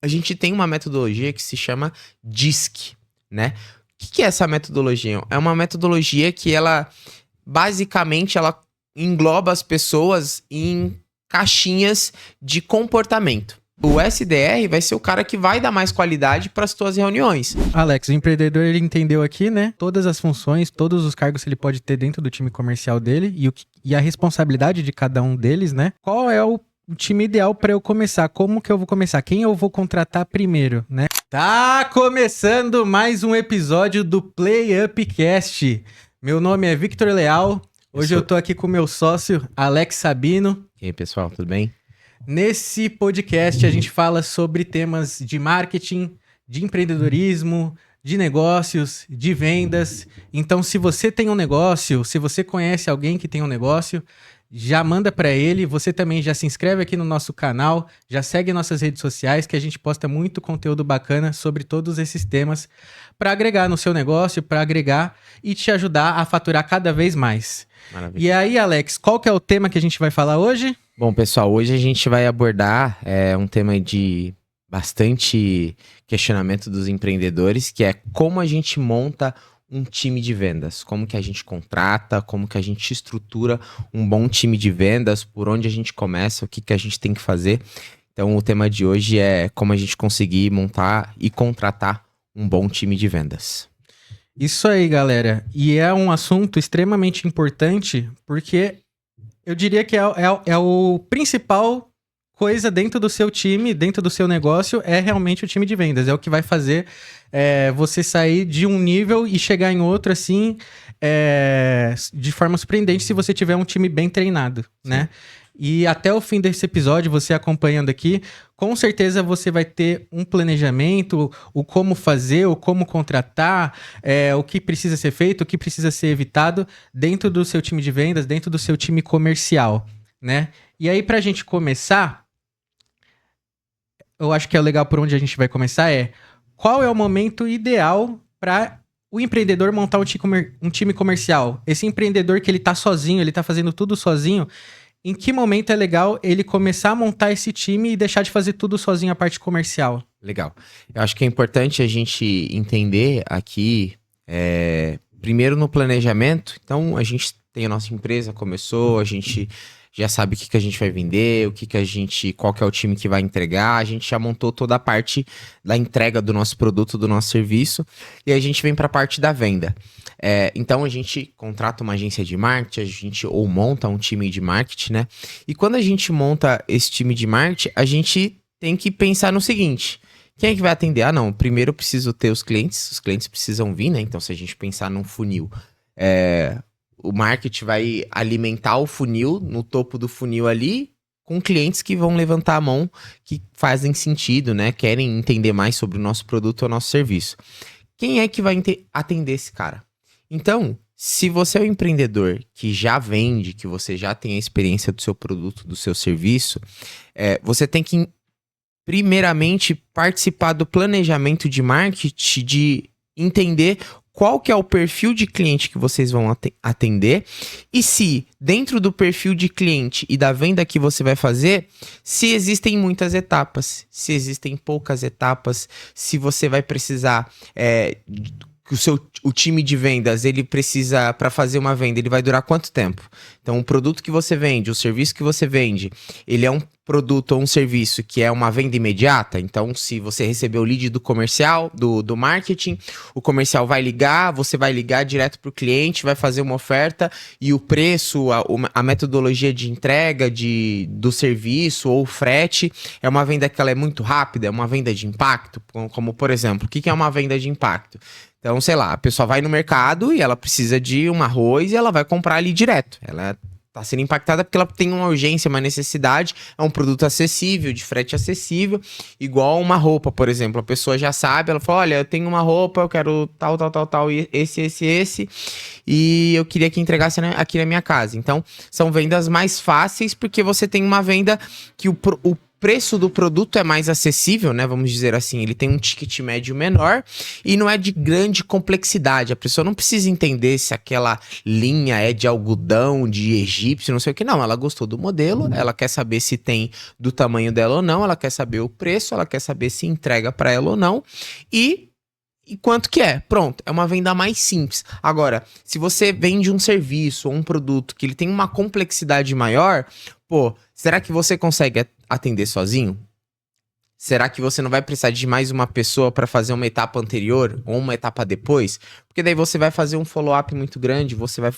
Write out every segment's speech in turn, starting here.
a gente tem uma metodologia que se chama DISC, né? O que é essa metodologia? É uma metodologia que basicamente, ela engloba as pessoas em caixinhas de comportamento. O SDR vai ser o cara que vai dar mais qualidade para as tuas reuniões. Alex, o empreendedor, ele entendeu aqui, né? Todas as funções, todos os cargos que ele pode ter dentro do time comercial dele e a responsabilidade de cada um deles, né? Qual é o time ideal para eu começar? Como que eu vou começar? Quem eu vou contratar primeiro, né? Tá começando mais um episódio do Play Upcast. Meu nome é Victor Leal. Hoje eu tô aqui com meu sócio, Alex Sabino. E aí, pessoal, tudo bem? Nesse podcast a gente fala sobre temas de marketing, de empreendedorismo, de negócios, de vendas. Então, se você tem um negócio, se você conhece alguém que tem um negócio, já manda para ele. Você também já se inscreve aqui no nosso canal, já segue nossas redes sociais, que a gente posta muito conteúdo bacana sobre todos esses temas para agregar no seu negócio, para agregar e te ajudar a faturar cada vez mais. Maravilha. E aí, Alex, qual que é o tema que a gente vai falar hoje? Bom, pessoal, hoje a gente vai abordar um tema de bastante questionamento dos empreendedores, que é como a gente monta um time de vendas, como que a gente contrata, como que a gente estrutura um bom time de vendas, por onde a gente começa, o que que a gente tem que fazer. Então, o tema de hoje é como a gente conseguir montar e contratar um bom time de vendas. Isso aí, galera. E é um assunto extremamente importante, porque eu diria que é o principal coisa dentro do seu time, dentro do seu negócio, é realmente o time de vendas. É o que vai fazer você sair de um nível e chegar em outro, assim, de forma surpreendente, se você tiver um time bem treinado, né? E até o fim desse episódio, você acompanhando aqui, com certeza você vai ter um planejamento, o como fazer, o como contratar, o que precisa ser feito, o que precisa ser evitado dentro do seu time de vendas, dentro do seu time comercial, né? E aí, pra gente começar, eu acho que é legal por onde a gente vai começar qual é o momento ideal para o empreendedor montar um time comercial? Esse empreendedor que ele tá sozinho, ele tá fazendo tudo sozinho. Em que momento é legal ele começar a montar esse time e deixar de fazer tudo sozinho a parte comercial? Legal. Eu acho que é importante a gente entender aqui, primeiro no planejamento. Então, a gente tem a nossa empresa, começou, a gente já sabe o que a gente vai vender, qual que é o time que vai entregar, a gente já montou toda a parte da entrega do nosso produto, do nosso serviço, e a gente vem para a parte da venda. Então a gente contrata uma agência de marketing, ou monta um time de marketing, né? E quando a gente monta esse time de marketing, a gente tem que pensar no seguinte: quem é que vai atender? Ah, não, primeiro eu preciso ter os clientes precisam vir, né? Então se a gente pensar num funil, o marketing vai alimentar o funil, no topo do funil ali, com clientes que vão levantar a mão, que fazem sentido, né? Querem entender mais sobre o nosso produto ou nosso serviço. Quem é que vai atender esse cara? Então, se você é um empreendedor que já vende, que você já tem a experiência do seu produto, do seu serviço, você tem que, primeiramente, participar do planejamento de marketing, de entender qual que é o perfil de cliente que vocês vão atender e se, dentro do perfil de cliente e da venda que você vai fazer, se existem muitas etapas, se existem poucas etapas, se você vai precisar que o time de vendas, ele precisa, para fazer uma venda, ele vai durar quanto tempo? Então, o produto que você vende, o serviço que você vende, ele é um produto ou um serviço que é uma venda imediata? Então, se você receber o lead do comercial, do marketing, o comercial vai ligar, você vai ligar direto para o cliente, vai fazer uma oferta e o preço, a metodologia de entrega do serviço ou frete é uma venda que ela é muito rápida, é uma venda de impacto, como por exemplo, o que é uma venda de impacto? Então, sei lá, a pessoa vai no mercado e ela precisa de um arroz e ela vai comprar ali direto. Ela tá sendo impactada porque ela tem uma urgência, uma necessidade, é um produto acessível, de frete acessível, igual uma roupa, por exemplo. A pessoa já sabe, ela fala, olha, eu tenho uma roupa, eu quero tal, esse, e eu queria que entregasse aqui na minha casa. Então, são vendas mais fáceis porque você tem uma venda que o preço do produto é mais acessível, né? Vamos dizer assim, ele tem um ticket médio menor e não é de grande complexidade. A pessoa não precisa entender se aquela linha é de algodão, de egípcio, não sei o que. Não, ela gostou do modelo, ela quer saber se tem do tamanho dela ou não, ela quer saber o preço, ela quer saber se entrega para ela ou não e quanto que é. Pronto, é uma venda mais simples. Agora, se você vende um serviço ou um produto que ele tem uma complexidade maior, pô, será que você consegue atender sozinho? Será que você não vai precisar de mais uma pessoa para fazer uma etapa anterior ou uma etapa depois? Porque daí você vai fazer um follow-up muito grande, você vai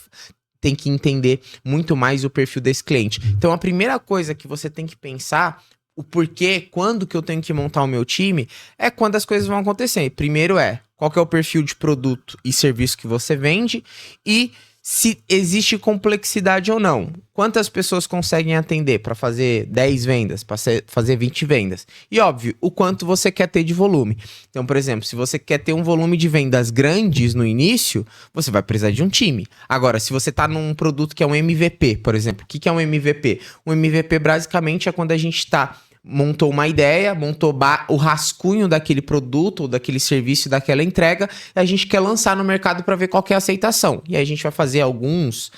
ter que entender muito mais o perfil desse cliente. Então, a primeira coisa que você tem que pensar, o porquê, quando que eu tenho que montar o meu time, é quando as coisas vão acontecer. Primeiro qual que é o perfil de produto e serviço que você vende e se existe complexidade ou não. Quantas pessoas conseguem atender para fazer 10 vendas, para fazer 20 vendas? E óbvio, o quanto você quer ter de volume. Então, por exemplo, se você quer ter um volume de vendas grandes no início, você vai precisar de um time. Agora, se você está num produto que é um MVP, por exemplo, o que é um MVP? Um MVP basicamente é quando a gente montou uma ideia, montou o rascunho daquele produto, ou daquele serviço, daquela entrega, e a gente quer lançar no mercado para ver qual que é a aceitação. E aí a gente vai fazer alguns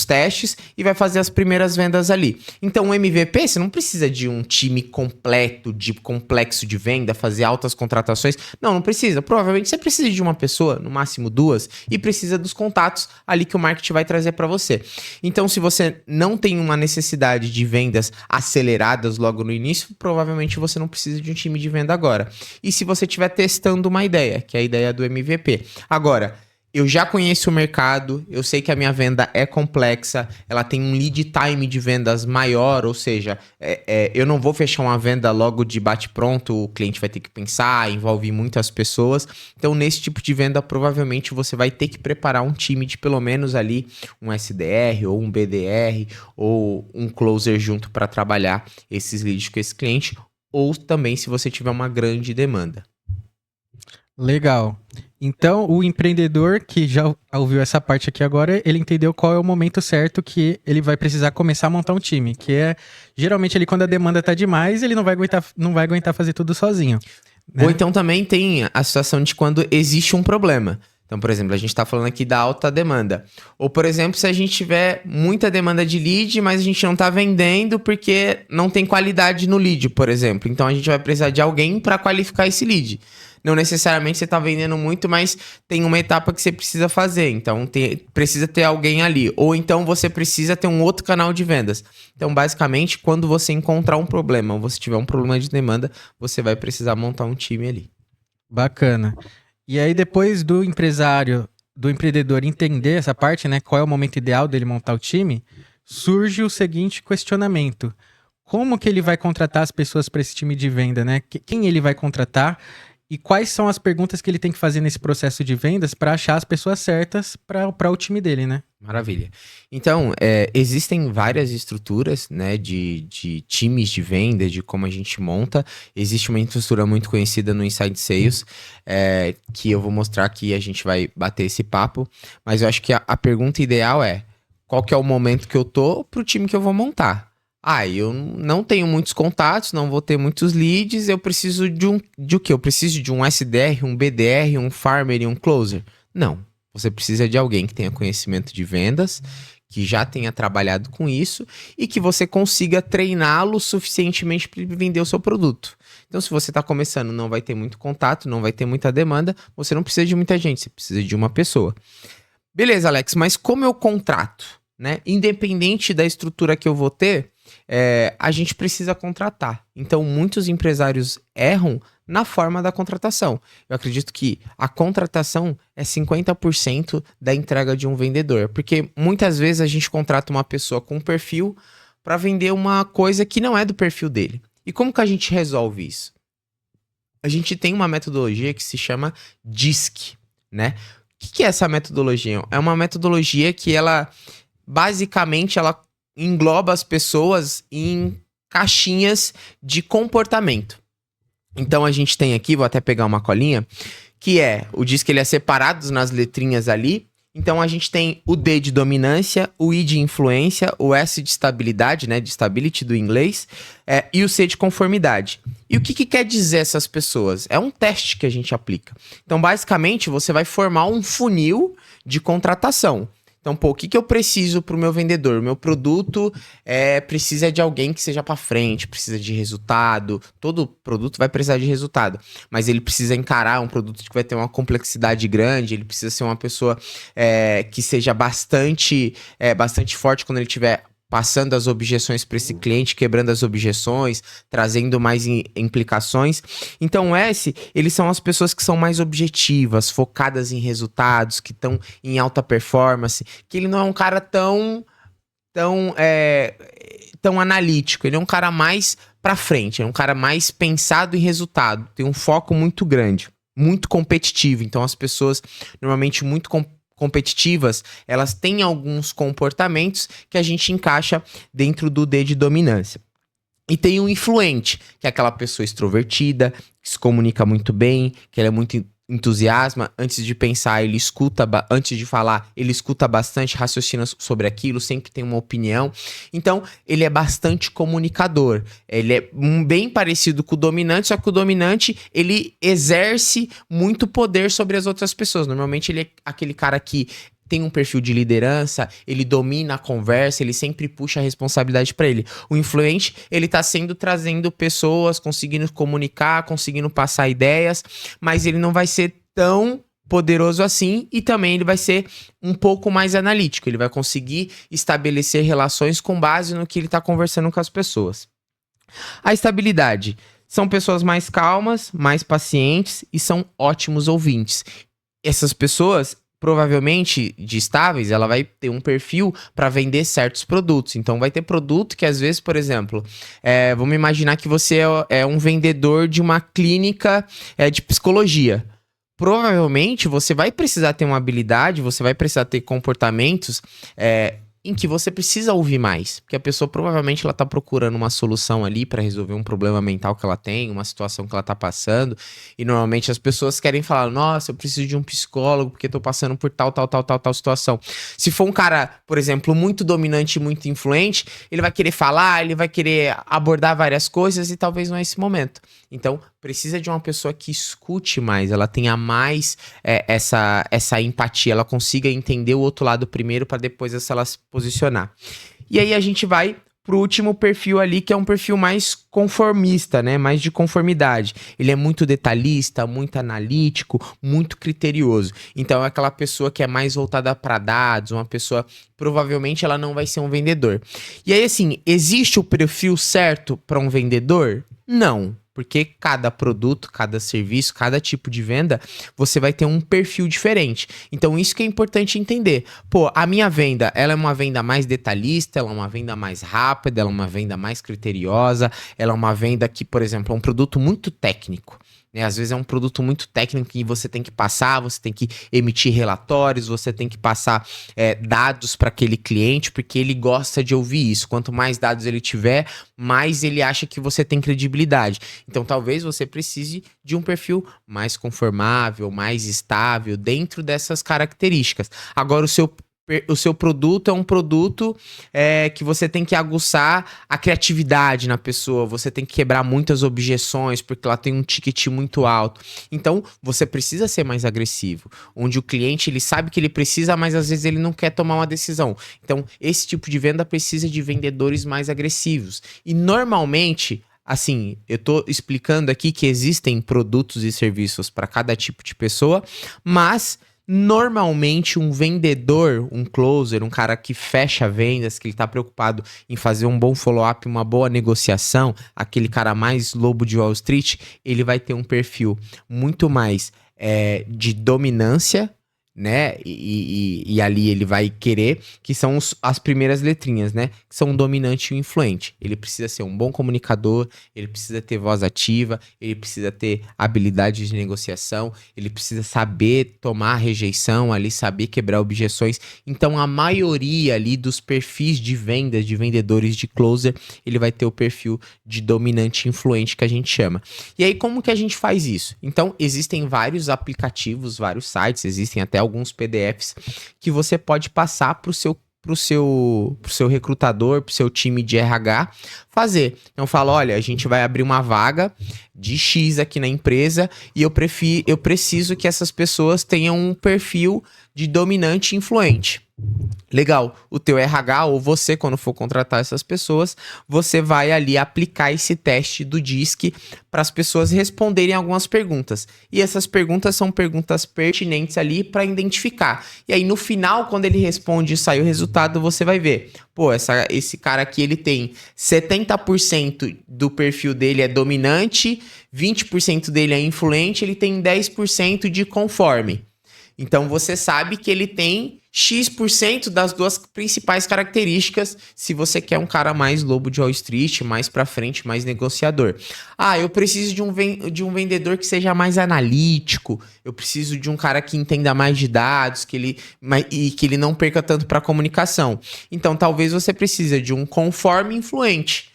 testes e vai fazer as primeiras vendas ali. Então o MVP, você não precisa de um time completo, de complexo de venda, fazer altas contratações. Não precisa. Provavelmente você precisa de uma pessoa, no máximo 2, e precisa dos contatos ali que o marketing vai trazer para você. Então, se você não tem uma necessidade de vendas aceleradas logo no início, provavelmente você não precisa de um time de venda agora. E se você estiver testando uma ideia, que é a ideia do MVP. Agora, eu já conheço o mercado, eu sei que a minha venda é complexa, ela tem um lead time de vendas maior, ou seja, eu não vou fechar uma venda logo de bate-pronto, o cliente vai ter que pensar, envolve muitas pessoas. Então, nesse tipo de venda, provavelmente você vai ter que preparar um time de pelo menos ali um SDR ou um BDR ou um closer junto para trabalhar esses leads com esse cliente, ou também se você tiver uma grande demanda. Legal. Então, o empreendedor que já ouviu essa parte aqui agora, ele entendeu qual é o momento certo que ele vai precisar começar a montar um time, que é geralmente ali quando a demanda tá demais, ele não vai aguentar fazer tudo sozinho, né? Ou então também tem a situação de quando existe um problema. Então, por exemplo, a gente está falando aqui da alta demanda. Ou, por exemplo, se a gente tiver muita demanda de lead, mas a gente não está vendendo porque não tem qualidade no lead, por exemplo. Então, a gente vai precisar de alguém para qualificar esse lead. Não necessariamente você está vendendo muito, mas tem uma etapa que você precisa fazer. Então, precisa ter alguém ali. Ou então você precisa ter um outro canal de vendas. Então, basicamente, quando você encontrar um problema, ou você tiver um problema de demanda, você vai precisar montar um time ali. Bacana. E aí, depois do empreendedor entender essa parte, né? Qual é o momento ideal dele montar o time, surge o seguinte questionamento. Como que ele vai contratar as pessoas para esse time de venda, né? Quem ele vai contratar? E quais são as perguntas que ele tem que fazer nesse processo de vendas para achar as pessoas certas para o time dele, né? Maravilha. Então, existem várias estruturas, né, de times de venda, de como a gente monta. Existe uma estrutura muito conhecida no Inside Sales, que eu vou mostrar aqui, a gente vai bater esse papo. Mas eu acho que a pergunta ideal é, qual que é o momento que eu tô pro time que eu vou montar? Eu não tenho muitos contatos, não vou ter muitos leads, eu preciso de o quê? Eu preciso de um SDR, um BDR, um farmer e um closer? Não. Você precisa de alguém que tenha conhecimento de vendas, que já tenha trabalhado com isso e que você consiga treiná-lo suficientemente para ele vender o seu produto. Então, se você está começando, não vai ter muito contato, não vai ter muita demanda, você não precisa de muita gente, você precisa de uma pessoa. Beleza, Alex, mas como eu contrato, né? Independente da estrutura que eu vou ter, a gente precisa contratar. Então, muitos empresários erram na forma da contratação. Eu acredito que a contratação é 50% da entrega de um vendedor, porque muitas vezes a gente contrata uma pessoa com um perfil para vender uma coisa que não é do perfil dele. E como que a gente resolve isso? A gente tem uma metodologia que se chama DISC, né? O que é essa metodologia? É uma metodologia que basicamente, ela engloba as pessoas em caixinhas de comportamento. Então, a gente tem aqui, vou até pegar uma colinha, que o DISC, ele é separado nas letrinhas ali, Então a gente tem o D de dominância, o I de influência, o S de estabilidade, né, de stability do inglês, e o C de conformidade. E o que quer dizer essas pessoas? É um teste que a gente aplica. Então basicamente você vai formar um funil de contratação. Então, pô, o que eu preciso para o meu vendedor? O meu produto precisa de alguém que seja para frente, precisa de resultado. Todo produto vai precisar de resultado, mas ele precisa encarar um produto que vai ter uma complexidade grande. Ele precisa ser uma pessoa que seja bastante forte quando ele tiver passando as objeções para esse cliente, quebrando as objeções, trazendo mais implicações. Então, eles são as pessoas que são mais objetivas, focadas em resultados, que estão em alta performance, que ele não é um cara tão analítico, ele é um cara mais para frente, é um cara mais pensado em resultado, tem um foco muito grande, muito competitivo. Então, as pessoas normalmente muito competitivas, elas têm alguns comportamentos que a gente encaixa dentro do D de dominância. E tem um influente, que é aquela pessoa extrovertida, que se comunica muito bem, que ela é muito entusiasma, antes de pensar, ele escuta, antes de falar, ele escuta bastante, raciocina sobre aquilo, sempre tem uma opinião. Então, ele é bastante comunicador. Ele é bem parecido com o dominante, só que o dominante, ele exerce muito poder sobre as outras pessoas. Normalmente, ele é aquele cara que tem um perfil de liderança, ele domina a conversa, ele sempre puxa a responsabilidade para ele. O influente, ele tá trazendo pessoas, conseguindo comunicar, conseguindo passar ideias, mas ele não vai ser tão poderoso assim, e também ele vai ser um pouco mais analítico, ele vai conseguir estabelecer relações com base no que ele tá conversando com as pessoas. A estabilidade são pessoas mais calmas, mais pacientes e são ótimos ouvintes. Essas pessoas, provavelmente de estáveis, ela vai ter um perfil para vender certos produtos. Então vai ter produto que às vezes, por exemplo, vamos imaginar que você é um vendedor de uma clínica de psicologia. Provavelmente você vai precisar ter uma habilidade, você vai precisar ter comportamentos em que você precisa ouvir mais, porque a pessoa provavelmente ela tá procurando uma solução ali para resolver um problema mental que ela tem, uma situação que ela tá passando, e normalmente as pessoas querem falar, nossa, eu preciso de um psicólogo porque tô passando por tal situação. Se for um cara, por exemplo, muito dominante, muito influente, ele vai querer falar, ele vai querer abordar várias coisas e talvez não é esse momento. Então, precisa de uma pessoa que escute mais, ela tenha mais essa empatia, ela consiga entender o outro lado primeiro para depois ela se posicionar. E aí a gente vai pro último perfil ali, que é um perfil mais conformista, né? Mais de conformidade. Ele é muito detalhista, muito analítico, muito criterioso. Então é aquela pessoa que é mais voltada para dados, uma pessoa, provavelmente ela não vai ser um vendedor. E aí assim, existe o perfil certo para um vendedor? Não. Porque cada produto, cada serviço, cada tipo de venda, você vai ter um perfil diferente. Então, isso que é importante entender. Pô, a minha venda, ela é uma venda mais detalhista, ela é uma venda mais rápida, ela é uma venda mais criteriosa, ela é uma venda que, por exemplo, é um produto muito técnico. Às vezes é um produto muito técnico que você tem que passar, você tem que emitir relatórios, você tem que passar dados para aquele cliente, porque ele gosta de ouvir isso. Quanto mais dados ele tiver, mais ele acha que você tem credibilidade. Então talvez você precise de um perfil mais conformável, mais estável, dentro dessas características. Agora, o seu produto é um produto que você tem que aguçar a criatividade na pessoa, você tem que quebrar muitas objeções, porque ela tem um ticket muito alto. Então, você precisa ser mais agressivo, onde o cliente ele sabe que ele precisa, mas às vezes ele não quer tomar uma decisão. Então, esse tipo de venda precisa de vendedores mais agressivos. E normalmente, assim, eu tô explicando aqui que existem produtos e serviços para cada tipo de pessoa, mas normalmente um vendedor, um closer, um cara que fecha vendas, que ele tá preocupado em fazer um bom follow-up, uma boa negociação, aquele cara mais lobo de Wall Street, ele vai ter um perfil muito mais de dominância, né? E ali ele vai querer, que são as primeiras letrinhas, né? Que são o dominante e o influente. Ele precisa ser um bom comunicador, ele precisa ter voz ativa, ele precisa ter habilidade de negociação, ele precisa saber tomar rejeição ali, saber quebrar objeções. Então a maioria ali dos perfis de vendas, de vendedores de closer, ele vai ter o perfil de dominante e influente que a gente chama. E aí como que a gente faz isso? Então existem vários aplicativos, vários sites, existem até alguns PDFs que você pode passar pro seu recrutador, pro seu time de RH fazer. Então fala, olha, a gente vai abrir uma vaga de X aqui na empresa e eu preciso que essas pessoas tenham um perfil de dominante e influente. Legal, o teu RH ou você, quando for contratar essas pessoas, você vai ali aplicar esse teste do DISC para as pessoas responderem algumas perguntas. E essas perguntas são perguntas pertinentes ali para identificar. E aí no final, quando ele responde e sai o resultado, você vai ver. Pô, esse cara aqui, ele tem 70% do perfil dele é dominante, 20% dele é influente, ele tem 10% de conforme. Então você sabe que ele tem X% das duas principais características se você quer um cara mais lobo de Wall Street, mais pra frente, mais negociador. Ah, eu preciso de um vendedor que seja mais analítico, eu preciso de um cara que entenda mais de dados, e que ele não perca tanto pra comunicação. Então talvez você precise de um conforme influente.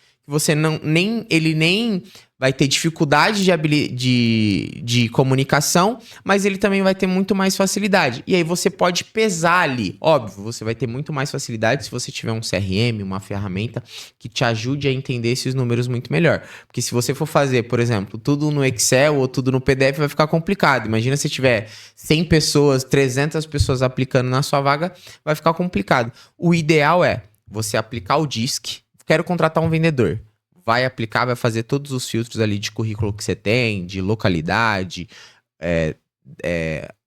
Ele nem vai ter dificuldade de comunicação, mas ele também vai ter muito mais facilidade. E aí você pode pesar ali. Óbvio, você vai ter muito mais facilidade se você tiver um CRM, uma ferramenta que te ajude a entender esses números muito melhor. Porque se você for fazer, por exemplo, tudo no Excel ou tudo no PDF, vai ficar complicado. Imagina se tiver 100 pessoas, 300 pessoas aplicando na sua vaga, vai ficar complicado. O ideal é você aplicar o DISC. Quero contratar um vendedor. Vai aplicar, vai fazer todos os filtros ali de currículo que você tem, de localidade,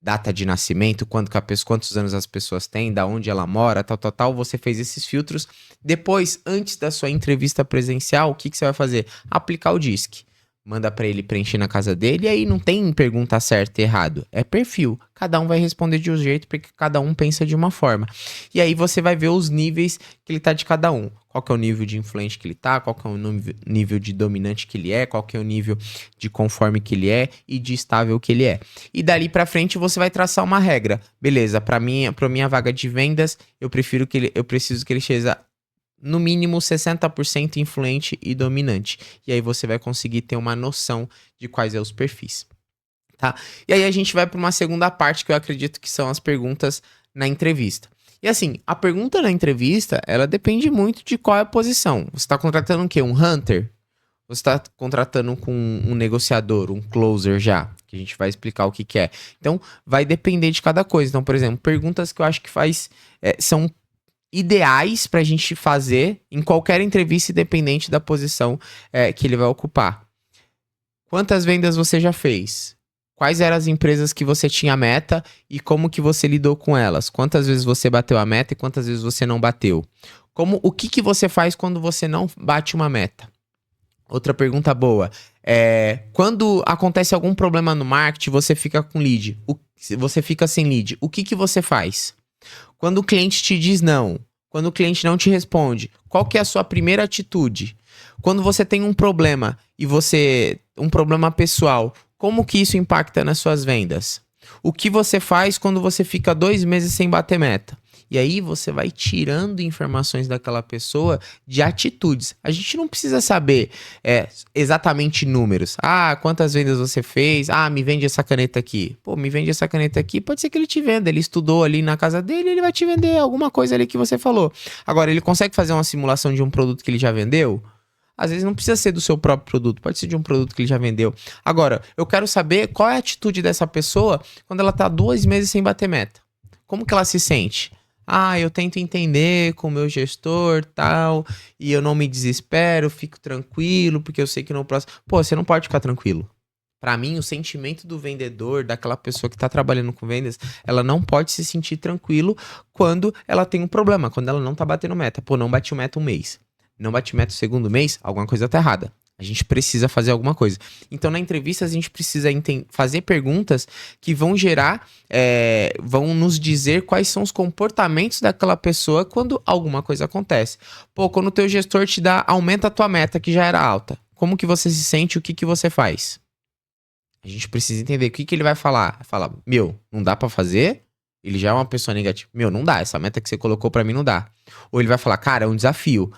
data de nascimento, quantos anos as pessoas têm, da onde ela mora, tal. Você fez esses filtros. Depois, antes da sua entrevista presencial, o que você vai fazer? Aplicar o DISC. Manda pra ele preencher na casa dele, e aí não tem pergunta certa e errado. É perfil. Cada um vai responder de um jeito, porque cada um pensa de uma forma. E aí você vai ver os níveis que ele tá de cada um. Qual que é o nível de influente que ele tá, qual que é o nível de dominante que ele é, qual que é o nível de conforme que ele é e de estável que ele é. E dali pra frente você vai traçar uma regra. Beleza, pra minha vaga de vendas, eu preciso que ele seja no mínimo 60% influente e dominante. E aí você vai conseguir ter uma noção de quais são os perfis, tá? E aí a gente vai para uma segunda parte que eu acredito que são as perguntas na entrevista. E assim, a pergunta na entrevista, ela depende muito de qual é a posição. Você está contratando o quê? Um hunter? Você está contratando com um negociador, um closer já? Que a gente vai explicar o que é. Então, vai depender de cada coisa. Então, por exemplo, perguntas que eu acho que são ideais pra gente fazer em qualquer entrevista, independente da posição que ele vai ocupar. Quantas vendas você já fez? Quais eram as empresas que você tinha meta e como que você lidou com elas? Quantas vezes você bateu a meta e quantas vezes você não bateu? O que você faz quando você não bate uma meta? Outra pergunta boa. Quando acontece algum problema no marketing, você fica com lead. Você fica sem lead. O que você faz? Quando o cliente te diz não, quando o cliente não te responde, qual que é a sua primeira atitude? Quando você tem um problema um problema pessoal, como que isso impacta nas suas vendas? O que você faz quando você fica 2 meses sem bater meta? E aí você vai tirando informações daquela pessoa de atitudes. A gente não precisa saber exatamente números. Ah, quantas vendas você fez? Ah, me vende essa caneta aqui. Pô, me vende essa caneta aqui. Pode ser que ele te venda. Ele estudou ali na casa dele, ele vai te vender alguma coisa ali que você falou. Agora, ele consegue fazer uma simulação de um produto que ele já vendeu? Às vezes não precisa ser do seu próprio produto, pode ser de um produto que ele já vendeu. Agora, eu quero saber qual é a atitude dessa pessoa quando ela tá 2 meses sem bater meta. Como que ela se sente? Ah, eu tento entender com o meu gestor, tal, e eu não me desespero, fico tranquilo, porque eu sei que no próximo... Pô, você não pode ficar tranquilo. Pra mim, o sentimento do vendedor, daquela pessoa que tá trabalhando com vendas, ela não pode se sentir tranquilo quando ela tem um problema, quando ela não tá batendo meta. Pô, não bati meta um mês. Não bati meta o segundo mês, alguma coisa tá errada. A gente precisa fazer alguma coisa. Então, na entrevista, a gente precisa fazer perguntas que vão vão nos dizer quais são os comportamentos daquela pessoa quando alguma coisa acontece. Pô, quando o teu gestor te aumenta a tua meta, que já era alta. Como que você se sente? O que você faz? A gente precisa entender o que ele vai falar. Vai falar, não dá pra fazer? Ele já é uma pessoa negativa. Não dá. Essa meta que você colocou pra mim não dá. Ou ele vai falar, cara, é um desafio.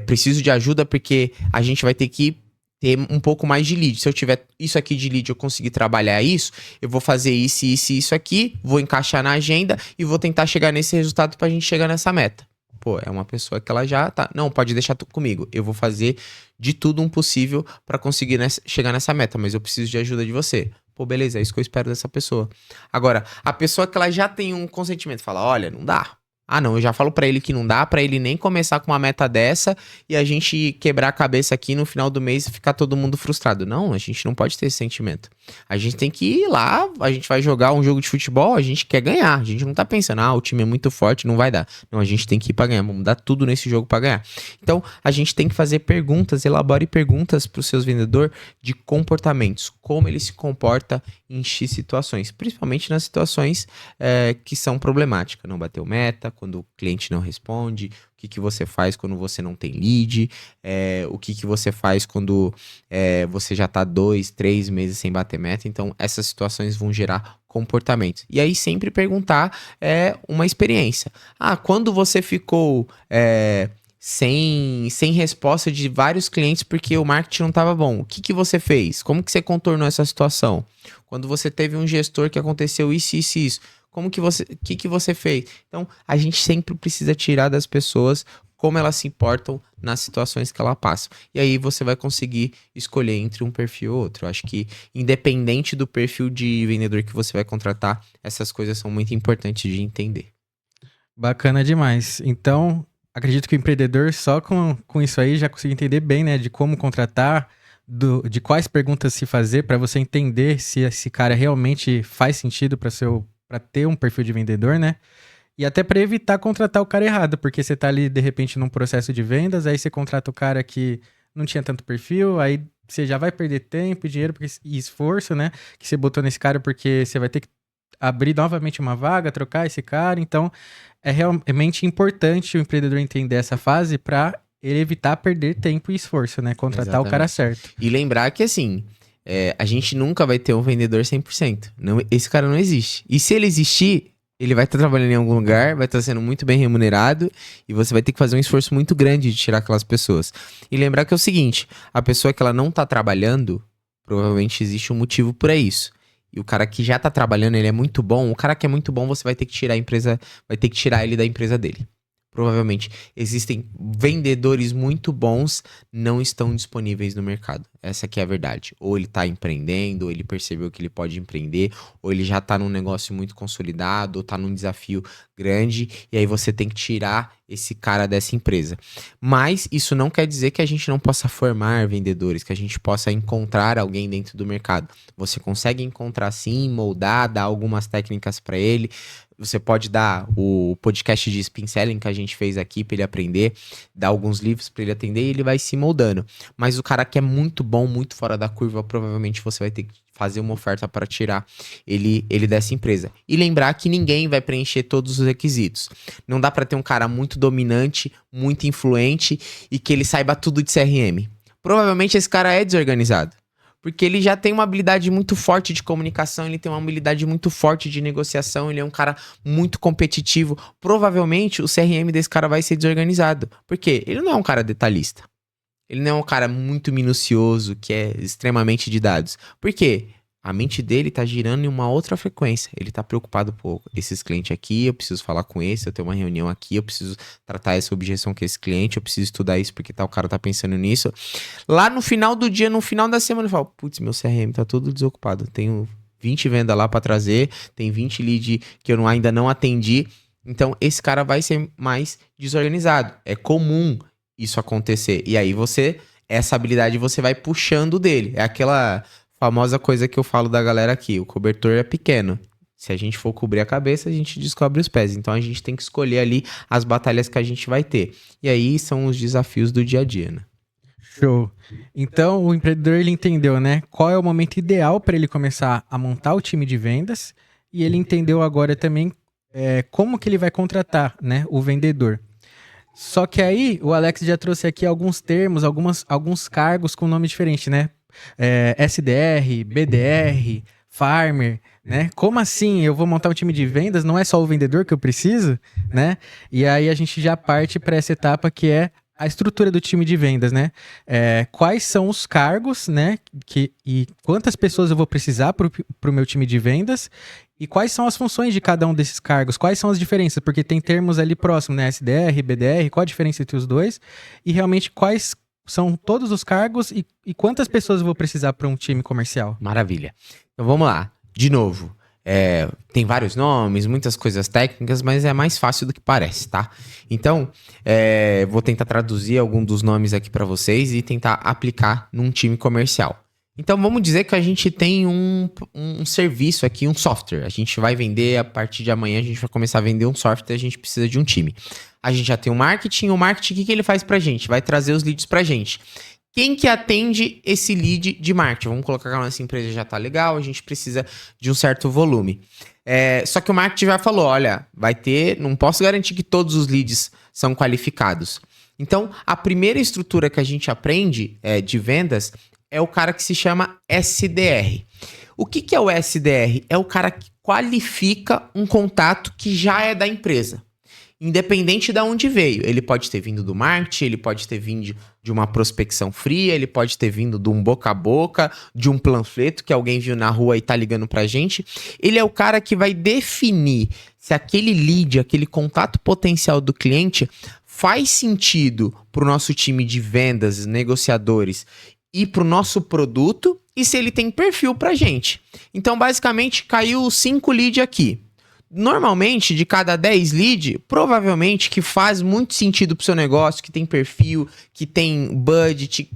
Preciso de ajuda porque a gente vai ter que ter um pouco mais de lead. Se eu tiver isso aqui de lead, eu conseguir trabalhar isso, eu vou fazer isso, isso e isso aqui, vou encaixar na agenda e vou tentar chegar nesse resultado pra gente chegar nessa meta. Pô, é uma pessoa que ela já tá... Não, pode deixar tudo comigo. Eu vou fazer de tudo um possível pra conseguir chegar nessa meta, mas eu preciso de ajuda de você. Pô, beleza, é isso que eu espero dessa pessoa. Agora, a pessoa que ela já tem um consentimento, fala, olha, não dá. Ah, não, eu já falo pra ele que não dá pra ele nem começar com uma meta dessa e a gente quebrar a cabeça aqui no final do mês e ficar todo mundo frustrado. Não, a gente não pode ter esse sentimento. A gente tem que ir lá, a gente vai jogar um jogo de futebol, a gente quer ganhar. A gente não tá pensando, o time é muito forte, não vai dar. Não, a gente tem que ir pra ganhar, vamos dar tudo nesse jogo pra ganhar. Então, a gente tem que fazer perguntas, elabore perguntas pros seus vendedores de comportamentos. Como ele se comporta em X situações, principalmente nas situações que são problemáticas. Não bateu meta, quando o cliente não responde, o que você faz quando você não tem lead, o que você faz quando você já tá 2, 3 meses sem bater meta. Então, essas situações vão gerar comportamentos. E aí, sempre perguntar uma experiência. Quando você ficou sem resposta de vários clientes porque o marketing não estava bom, o que você fez? Como que você contornou essa situação? Quando você teve um gestor que aconteceu isso, isso e isso, o que você fez? Então, a gente sempre precisa tirar das pessoas como elas se importam nas situações que ela passa. E aí você vai conseguir escolher entre um perfil ou outro. Eu acho que, independente do perfil de vendedor que você vai contratar, essas coisas são muito importantes de entender. Bacana demais. Então, acredito que o empreendedor só com isso aí já conseguiu entender bem, né? De como contratar, de quais perguntas se fazer para você entender se esse cara realmente faz sentido para ter um perfil de vendedor, né? E até para evitar contratar o cara errado, porque você tá ali, de repente, num processo de vendas, aí você contrata o cara que não tinha tanto perfil, aí você já vai perder tempo e dinheiro e esforço, né? Que você botou nesse cara, porque você vai ter que abrir novamente uma vaga, trocar esse cara. Então, é realmente importante o empreendedor entender essa fase para ele evitar perder tempo e esforço, né? Contratar o cara certo. E lembrar que, assim, a gente nunca vai ter um vendedor 100%. Não, esse cara não existe. E se ele existir, ele vai estar trabalhando em algum lugar, vai estar sendo muito bem remunerado e você vai ter que fazer um esforço muito grande de tirar aquelas pessoas. E lembrar que é o seguinte, a pessoa que ela não está trabalhando, provavelmente existe um motivo para isso. E o cara que já tá trabalhando, ele é muito bom. O cara que é muito bom, você vai ter que tirar vai ter que tirar ele da empresa dele. Provavelmente existem vendedores muito bons, não estão disponíveis no mercado. Essa aqui é a verdade. Ou ele tá empreendendo, ou ele percebeu que ele pode empreender, ou ele já tá num negócio muito consolidado, ou tá num desafio grande, e aí você tem que tirar esse cara dessa empresa. Mas isso não quer dizer que a gente não possa formar vendedores, que a gente possa encontrar alguém dentro do mercado. Você consegue encontrar sim, moldar, dar algumas técnicas para ele. Você pode dar o podcast de Spin Selling que a gente fez aqui para ele aprender, dar alguns livros para ele atender e ele vai se moldando. Mas o cara que é muito bom, muito fora da curva, provavelmente você vai ter que fazer uma oferta para tirar ele dessa empresa. E lembrar que ninguém vai preencher todos os requisitos. Não dá para ter um cara muito dominante, muito influente e que ele saiba tudo de CRM. Provavelmente esse cara é desorganizado. Porque ele já tem uma habilidade muito forte de comunicação, ele tem uma habilidade muito forte de negociação, ele é um cara muito competitivo. Provavelmente o CRM desse cara vai ser desorganizado. Por quê? Ele não é um cara detalhista. Ele não é um cara muito minucioso, que é extremamente de dados. Por quê? A mente dele tá girando em uma outra frequência. Ele tá preocupado, pô, esses clientes aqui, eu preciso falar com esse, eu tenho uma reunião aqui, eu preciso tratar essa objeção com esse cliente, eu preciso estudar isso porque tal cara tá pensando nisso. Lá no final do dia, no final da semana, eu falo, putz, meu CRM tá todo desocupado. Tenho 20 vendas lá pra trazer, tem 20 leads que eu ainda não atendi. Então, esse cara vai ser mais desorganizado. É comum isso acontecer. E aí essa habilidade você vai puxando dele. É aquela famosa coisa que eu falo da galera aqui, o cobertor é pequeno. Se a gente for cobrir a cabeça, a gente descobre os pés. Então a gente tem que escolher ali as batalhas que a gente vai ter. E aí são os desafios do dia a dia, né? Show. Então o empreendedor ele entendeu, né? Qual é o momento ideal para ele começar a montar o time de vendas e ele entendeu agora também como que ele vai contratar, né, o vendedor. Só que aí o Alex já trouxe aqui alguns termos, alguns cargos com nome diferente, né? SDR, BDR, Farmer, né? Como assim eu vou montar um time de vendas? Não é só o vendedor que eu preciso, né? E aí a gente já parte para essa etapa que é a estrutura do time de vendas, né? Quais são os cargos, né? E quantas pessoas eu vou precisar para o meu time de vendas? E quais são as funções de cada um desses cargos? Quais são as diferenças? Porque tem termos ali próximos, né? SDR, BDR, qual a diferença entre os dois? E realmente quais são todos os cargos e quantas pessoas eu vou precisar para um time comercial? Maravilha. Então vamos lá. De novo. Tem vários nomes, muitas coisas técnicas, mas é mais fácil do que parece, tá? Então, vou tentar traduzir algum dos nomes aqui para vocês e tentar aplicar num time comercial. Então, vamos dizer que a gente tem um serviço aqui, um software. A gente vai vender, a partir de amanhã a gente vai começar a vender um software, a gente precisa de um time. A gente já tem o marketing o que ele faz pra gente? Vai trazer os leads pra gente. Quem que atende esse lead de marketing? Vamos colocar que a nossa empresa já tá legal, a gente precisa de um certo volume. Só que o marketing já falou, olha, não posso garantir que todos os leads são qualificados. Então, a primeira estrutura que a gente aprende de vendas é o cara que se chama SDR. O que é o SDR? É o cara que qualifica um contato que já é da empresa. Independente de onde veio. Ele pode ter vindo do marketing, ele pode ter vindo de uma prospecção fria, ele pode ter vindo de um boca a boca, de um panfleto que alguém viu na rua e tá ligando pra gente. Ele é o cara que vai definir se aquele lead, aquele contato potencial do cliente faz sentido pro nosso time de vendas, negociadores e pro nosso produto e se ele tem perfil pra gente. Então, basicamente, caiu 5 leads aqui. Normalmente, de cada 10 leads, provavelmente que faz muito sentido pro seu negócio, que tem perfil, que tem budget,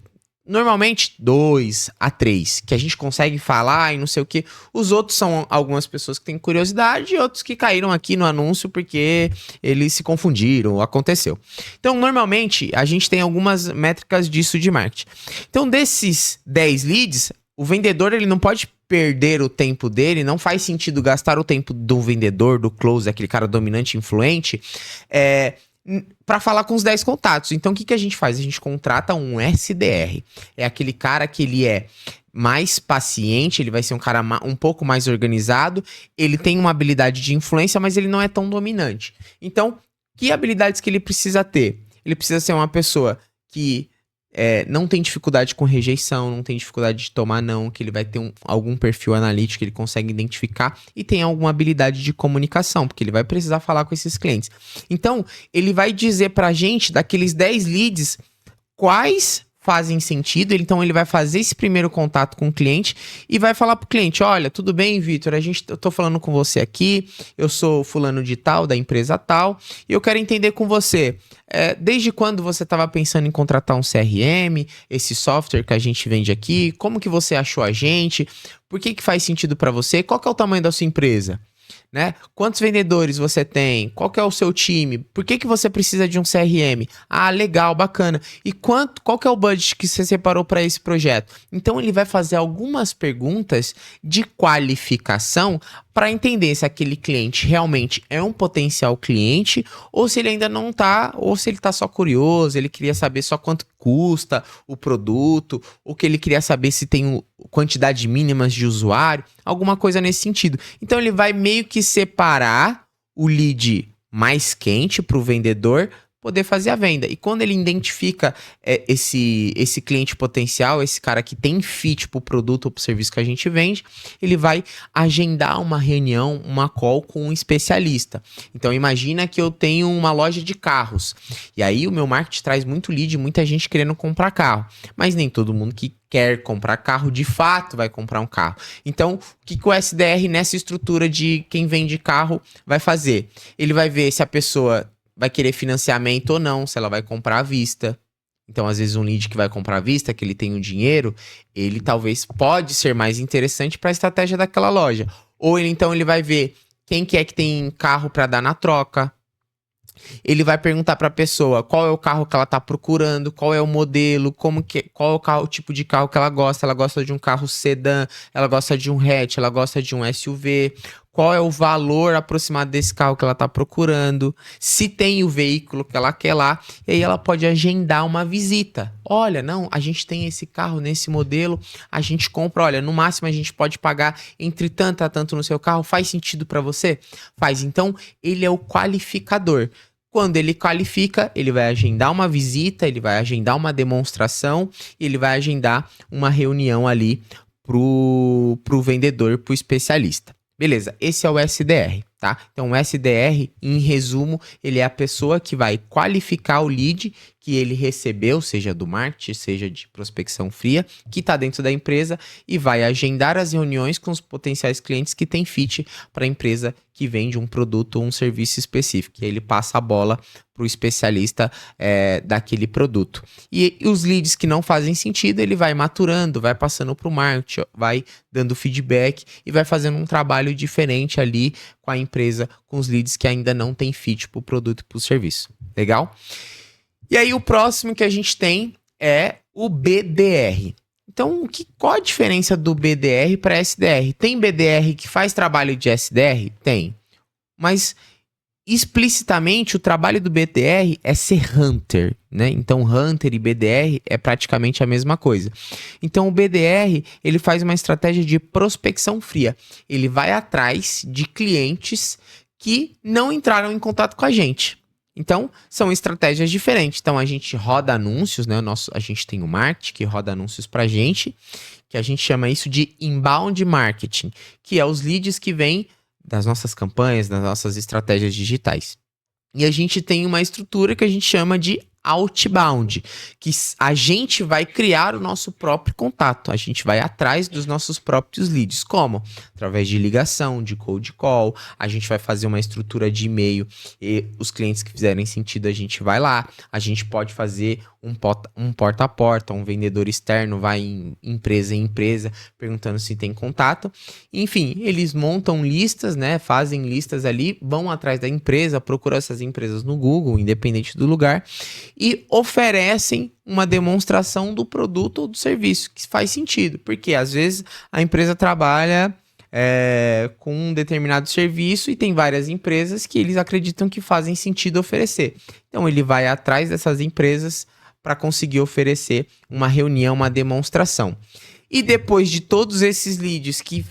normalmente 2 a 3, que a gente consegue falar e não sei o que. Os outros são algumas pessoas que têm curiosidade e outros que caíram aqui no anúncio porque eles se confundiram, aconteceu. Então, normalmente, a gente tem algumas métricas disso de marketing. Então, desses 10 leads, o vendedor ele não pode perder o tempo dele, não faz sentido gastar o tempo do vendedor, do close, aquele cara dominante, influente, para falar com os 10 contatos. Então, o que a gente faz? A gente contrata um SDR. É aquele cara que ele é mais paciente, ele vai ser um cara um pouco mais organizado, ele tem uma habilidade de influência, mas ele não é tão dominante. Então, que habilidades que ele precisa ter? Ele precisa ser uma pessoa que não tem dificuldade com rejeição, não tem dificuldade de tomar não, que ele vai ter algum perfil analítico que ele consegue identificar e tem alguma habilidade de comunicação, porque ele vai precisar falar com esses clientes. Então, ele vai dizer pra gente, daqueles 10 leads, quais fazem sentido. Então, ele vai fazer esse primeiro contato com o cliente e vai falar pro cliente, olha, tudo bem, Vitor, eu tô falando com você aqui, eu sou fulano de tal, da empresa tal, e eu quero entender com você, desde quando você estava pensando em contratar um CRM, esse software que a gente vende aqui, como que você achou a gente, por que faz sentido para você, qual que é o tamanho da sua empresa? Né? Quantos vendedores você tem? Qual que é o seu time? Por que você precisa de um CRM? Ah, legal, bacana. E qual que é o budget que você separou para esse projeto? Então ele vai fazer algumas perguntas de qualificação para entender se aquele cliente realmente é um potencial cliente ou se ele ainda não tá, ou se ele tá só curioso, ele queria saber só quanto custa o produto, ou que ele queria saber se tem quantidade mínimas de usuário, alguma coisa nesse sentido. Então ele vai meio que separar o lead mais quente para o vendedor poder fazer a venda. E quando ele identifica esse cliente potencial, esse cara que tem fit pro produto ou pro serviço que a gente vende, ele vai agendar uma reunião, uma call com um especialista. Então imagina que eu tenho uma loja de carros, e aí o meu marketing traz muito lead, muita gente querendo comprar carro, mas nem todo mundo que quer comprar carro, de fato vai comprar um carro. Então, o que o SDR nessa estrutura de quem vende carro vai fazer? Ele vai ver se a pessoa vai querer financiamento ou não, se ela vai comprar à vista. Então, às vezes, um lead que vai comprar à vista, que ele tem o dinheiro, ele talvez pode ser mais interessante para a estratégia daquela loja. Ou ele vai ver quem que é que tem carro para dar na troca. Ele vai perguntar para a pessoa qual é o carro que ela está procurando, qual é o modelo, qual é o tipo de carro que ela gosta. Ela gosta de um carro sedã, ela gosta de um hatch, ela gosta de um SUV. Qual é o valor aproximado desse carro que ela está procurando, se tem o veículo que ela quer lá, e aí ela pode agendar uma visita. Olha, não, a gente tem esse carro nesse modelo, a gente compra, olha, no máximo a gente pode pagar entre tanto a tanto no seu carro, faz sentido para você? Faz. Então, ele é o qualificador. Quando ele qualifica, ele vai agendar uma visita, ele vai agendar uma demonstração, ele vai agendar uma reunião ali pro vendedor, pro especialista. Beleza, esse é o SDR, tá? Então, o SDR, em resumo, ele é a pessoa que vai qualificar o lead que ele recebeu, seja do marketing, seja de prospecção fria, que está dentro da empresa e vai agendar as reuniões com os potenciais clientes que tem fit para a empresa que vende um produto ou um serviço específico. E ele passa a bola para o especialista daquele produto. E os leads que não fazem sentido, ele vai maturando, vai passando para o marketing, vai dando feedback e vai fazendo um trabalho diferente ali com a empresa, com os leads que ainda não tem fit para o produto e para o serviço. Legal? E aí o próximo que a gente tem é o BDR. Então, qual a diferença do BDR para SDR? Tem BDR que faz trabalho de SDR? Tem. Mas explicitamente o trabalho do BDR é ser hunter, né? Então, hunter e BDR é praticamente a mesma coisa. Então, o BDR, ele faz uma estratégia de prospecção fria. Ele vai atrás de clientes que não entraram em contato com a gente. Então, são estratégias diferentes. Então, a gente roda anúncios, né? A gente tem o marketing que roda anúncios pra gente, que a gente chama isso de inbound marketing, que é os leads que vêm das nossas campanhas, das nossas estratégias digitais. E a gente tem uma estrutura que a gente chama de outbound, que a gente vai criar o nosso próprio contato, a gente vai atrás dos nossos próprios leads. Como? Através de ligação, de cold call, a gente vai fazer uma estrutura de e-mail e os clientes que fizerem sentido a gente vai lá, a gente pode fazer um porta a porta, um vendedor externo vai em empresa perguntando se tem contato. Enfim, eles montam listas, né? Fazem listas ali, vão atrás da empresa, procuram essas empresas no Google, independente do lugar, e oferecem uma demonstração do produto ou do serviço, que faz sentido, porque às vezes a empresa trabalha com um determinado serviço e tem várias empresas que eles acreditam que fazem sentido oferecer. Então ele vai atrás dessas empresas para conseguir oferecer uma reunião, uma demonstração. E depois de todos esses leads que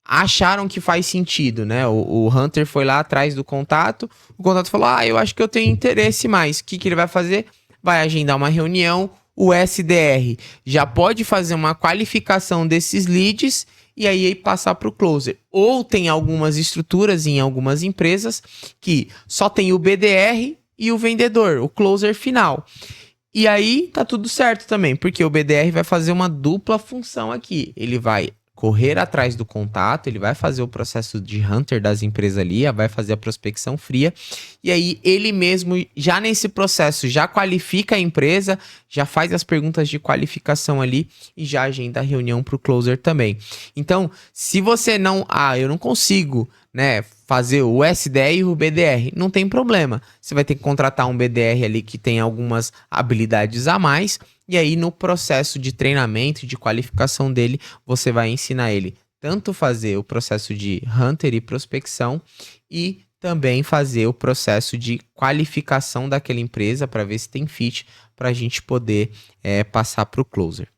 acharam que faz sentido, né? O Hunter foi lá atrás do contato, o contato falou, eu acho que eu tenho interesse mais. O que ele vai fazer? Vai agendar uma reunião, o SDR já pode fazer uma qualificação desses leads e aí passar para o closer. Ou tem algumas estruturas em algumas empresas que só tem o BDR e o vendedor, o closer final. E aí tá tudo certo também, porque o BDR vai fazer uma dupla função aqui. Ele vai correr atrás do contato, ele vai fazer o processo de hunter das empresas ali, vai fazer a prospecção fria, e aí ele mesmo, já nesse processo, já qualifica a empresa, já faz as perguntas de qualificação ali e já agenda a reunião para o closer também. Então, se você não... eu não consigo, né, fazer o SDR e o BDR, não tem problema. Você vai ter que contratar um BDR ali que tem algumas habilidades a mais, e aí no processo de treinamento e de qualificação dele, você vai ensinar ele tanto fazer o processo de hunter e prospecção e também fazer o processo de qualificação daquela empresa para ver se tem fit para a gente poder passar para o closer.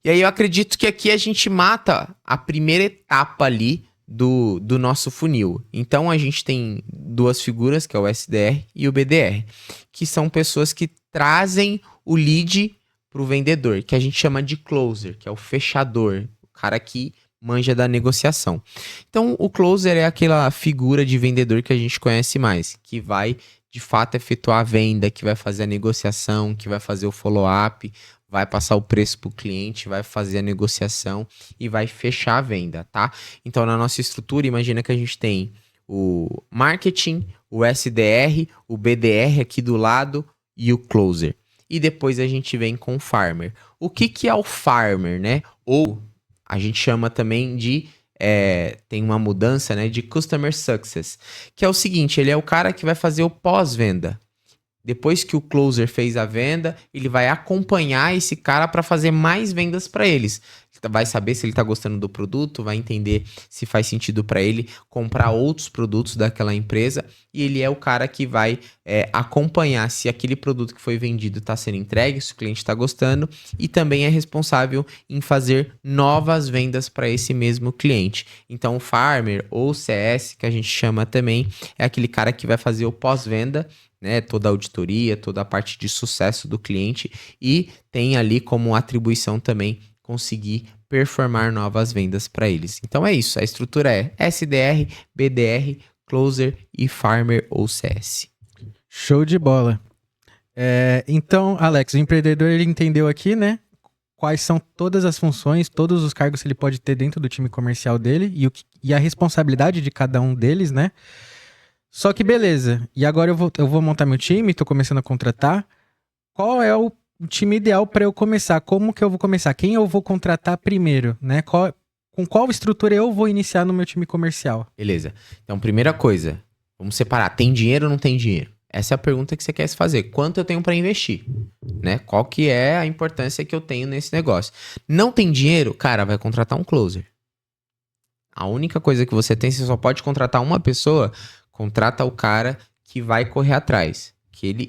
E aí eu acredito que aqui a gente mata a primeira etapa ali do nosso funil. Então a gente tem duas figuras, que é o SDR e o BDR, que são pessoas que trazem o lead para o vendedor, que a gente chama de closer, que é o fechador, o cara que manja da negociação. Então o closer é aquela figura de vendedor que a gente conhece mais, que vai de fato efetuar a venda, que vai fazer a negociação, que vai fazer o follow-up, vai passar o preço para o cliente, vai fazer a negociação e vai fechar a venda, tá? Então, na nossa estrutura, imagina que a gente tem o marketing, o SDR, o BDR aqui do lado e o closer. E depois a gente vem com o farmer. O que é o farmer, né? Ou a gente chama também de... tem uma mudança, né, de Customer Success, que é o seguinte, ele é o cara que vai fazer o pós-venda. Depois que o closer fez a venda, ele vai acompanhar esse cara para fazer mais vendas para eles. vai saber se ele está gostando do produto, vai entender se faz sentido para ele comprar outros produtos daquela empresa, e ele é o cara que vai acompanhar se aquele produto que foi vendido está sendo entregue, se o cliente está gostando, e também é responsável em fazer novas vendas para esse mesmo cliente. Então o farmer ou CS, que a gente chama também, é aquele cara que vai fazer o pós-venda, né, toda a auditoria, toda a parte de sucesso do cliente, e tem ali como atribuição também conseguir performar novas vendas para eles. Então é isso, a estrutura é SDR, BDR, Closer e Farmer ou CS. Show de bola. Então, Alex, o empreendedor ele entendeu aqui, né? Quais são todas as funções, todos os cargos que ele pode ter dentro do time comercial dele e a responsabilidade de cada um deles, né? Só que beleza, e agora eu vou montar meu time, tô começando a contratar. Qual é o time ideal para eu começar? Como que eu vou começar? Quem eu vou contratar primeiro, né? Com qual estrutura eu vou iniciar no meu time comercial? Beleza. Então, primeira coisa, vamos separar. Tem dinheiro ou não tem dinheiro? Essa é a pergunta que você quer se fazer. Quanto eu tenho para investir? Né? Qual que é a importância que eu tenho nesse negócio? Não tem dinheiro? Cara, vai contratar um closer. A única coisa que você tem, você só pode contratar uma pessoa, contrata o cara que vai correr atrás.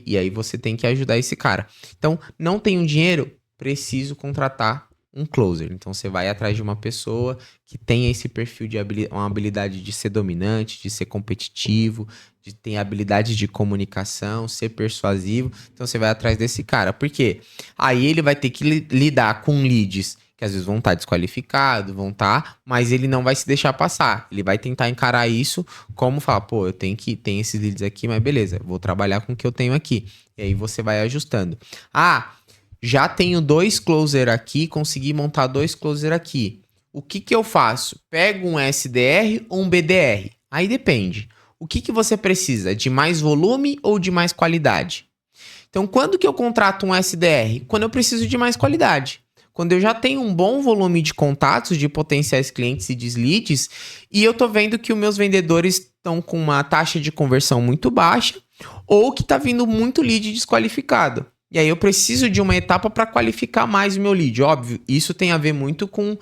E aí você tem que ajudar esse cara. Então, não tenho dinheiro? Preciso contratar um closer. Então, você vai atrás de uma pessoa que tenha esse perfil de uma habilidade de ser dominante, de ser competitivo, de ter habilidade de comunicação, ser persuasivo. Então, você vai atrás desse cara. Por quê? Aí ele vai ter que lidar com leads que às vezes vão estar desqualificados, mas ele não vai se deixar passar. Ele vai tentar encarar isso como falar, pô, eu tenho esses leads aqui, mas beleza, vou trabalhar com o que eu tenho aqui. E aí você vai ajustando. Já tenho 2 closer aqui, consegui montar 2 closer aqui. O que eu faço? Pego um SDR ou um BDR? Aí depende. O que você precisa? De mais volume ou de mais qualidade? Então, quando que eu contrato um SDR? Quando eu preciso de mais qualidade. Quando eu já tenho um bom volume de contatos, de potenciais clientes e de leads, e eu tô vendo que os meus vendedores estão com uma taxa de conversão muito baixa, ou que tá vindo muito lead desqualificado. E aí eu preciso de uma etapa para qualificar mais o meu lead. Óbvio, isso tem a ver muito com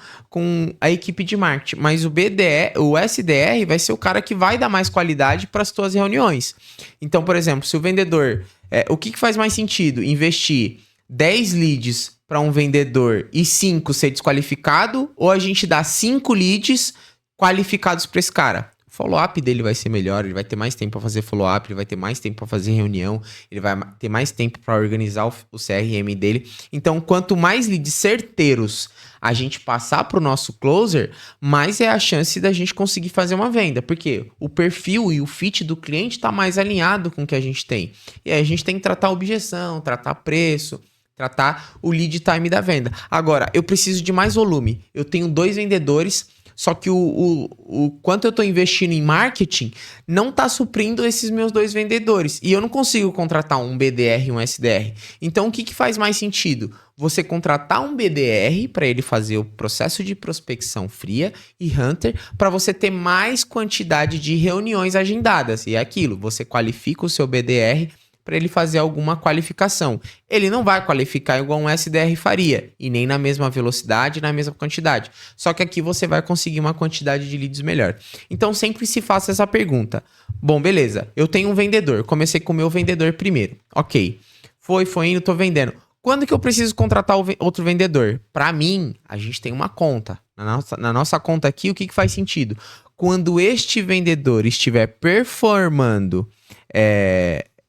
a equipe de marketing. Mas o SDR vai ser o cara que vai dar mais qualidade para as tuas reuniões. Então, por exemplo, se o vendedor... o que faz mais sentido? Investir 10 leads para um vendedor e 5 ser desqualificado, ou a gente dá 5 leads qualificados para esse cara? O follow-up dele vai ser melhor, ele vai ter mais tempo para fazer follow-up, ele vai ter mais tempo para fazer reunião, ele vai ter mais tempo para organizar o CRM dele. Então, quanto mais leads certeiros a gente passar para o nosso closer, mais é a chance da gente conseguir fazer uma venda, porque o perfil e o fit do cliente está mais alinhado com o que a gente tem. E aí a gente tem que tratar a objeção, tratar preço, tratar o lead time da venda. Agora, eu preciso de mais volume. Eu tenho 2 vendedores, só que o quanto eu estou investindo em marketing não está suprindo esses meus 2 vendedores. E eu não consigo contratar um BDR e um SDR. Então, o que faz mais sentido? Você contratar um BDR para ele fazer o processo de prospecção fria e Hunter para você ter mais quantidade de reuniões agendadas. E é aquilo, você qualifica o seu BDR para ele fazer alguma qualificação. Ele não vai qualificar igual um SDR faria, e nem na mesma velocidade, na mesma quantidade. Só que aqui você vai conseguir uma quantidade de leads melhor. Então sempre se faça essa pergunta. Bom, beleza, eu tenho um vendedor, comecei com o meu vendedor primeiro. Ok, foi indo, tô vendendo. Quando que eu preciso contratar outro vendedor? Para mim, a gente tem uma conta. Na nossa conta aqui, o que faz sentido? Quando este vendedor estiver performando...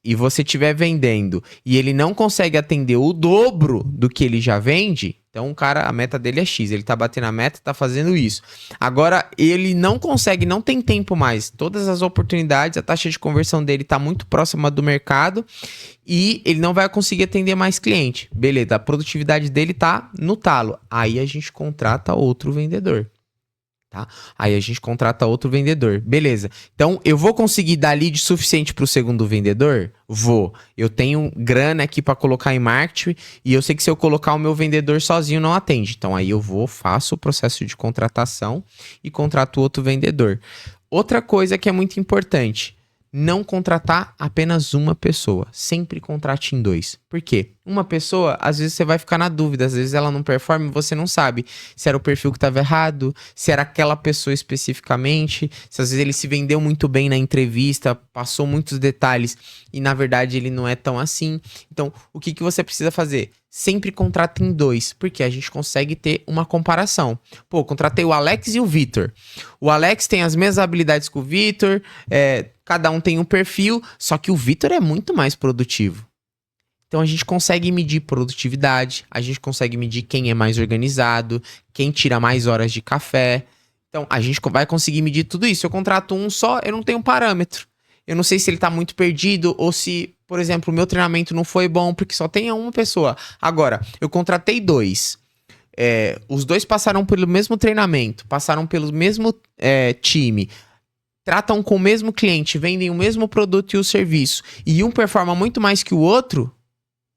e você estiver vendendo e ele não consegue atender o dobro do que ele já vende, então o cara, a meta dele é X, ele tá batendo a meta, tá fazendo isso. Agora, ele não consegue, não tem tempo mais, todas as oportunidades, a taxa de conversão dele tá muito próxima do mercado e ele não vai conseguir atender mais cliente. Beleza, a produtividade dele tá no talo. Aí a gente contrata outro vendedor. Tá? Aí a gente contrata outro vendedor. Beleza. Então, eu vou conseguir dar lead suficiente para o segundo vendedor? Vou. Eu tenho grana aqui para colocar em marketing e eu sei que se eu colocar o meu vendedor sozinho não atende. Então, aí eu faço o processo de contratação e contrato outro vendedor. Outra coisa que é muito importante. não contratar apenas uma pessoa. Sempre contrate em 2. Por quê? Uma pessoa, às vezes você vai ficar na dúvida, às vezes ela não performa e você não sabe se era o perfil que estava errado, se era aquela pessoa especificamente, se às vezes ele se vendeu muito bem na entrevista, passou muitos detalhes e na verdade ele não é tão assim. Então, o que você precisa fazer? Sempre contrata em 2, porque a gente consegue ter uma comparação. Pô, contratei o Alex e o Vitor. O Alex tem as mesmas habilidades que o Vitor, cada um tem um perfil, só que o Vitor é muito mais produtivo. Então a gente consegue medir produtividade, a gente consegue medir quem é mais organizado, quem tira mais horas de café. Então a gente vai conseguir medir tudo isso. Eu contrato um só, eu não tenho parâmetro. Eu não sei se ele tá muito perdido ou se, por exemplo, o meu treinamento não foi bom porque só tem uma pessoa. Agora, eu contratei 2. Os 2 passaram pelo mesmo treinamento, passaram pelo mesmo time, tratam com o mesmo cliente, vendem o mesmo produto e o serviço, e um performa muito mais que o outro,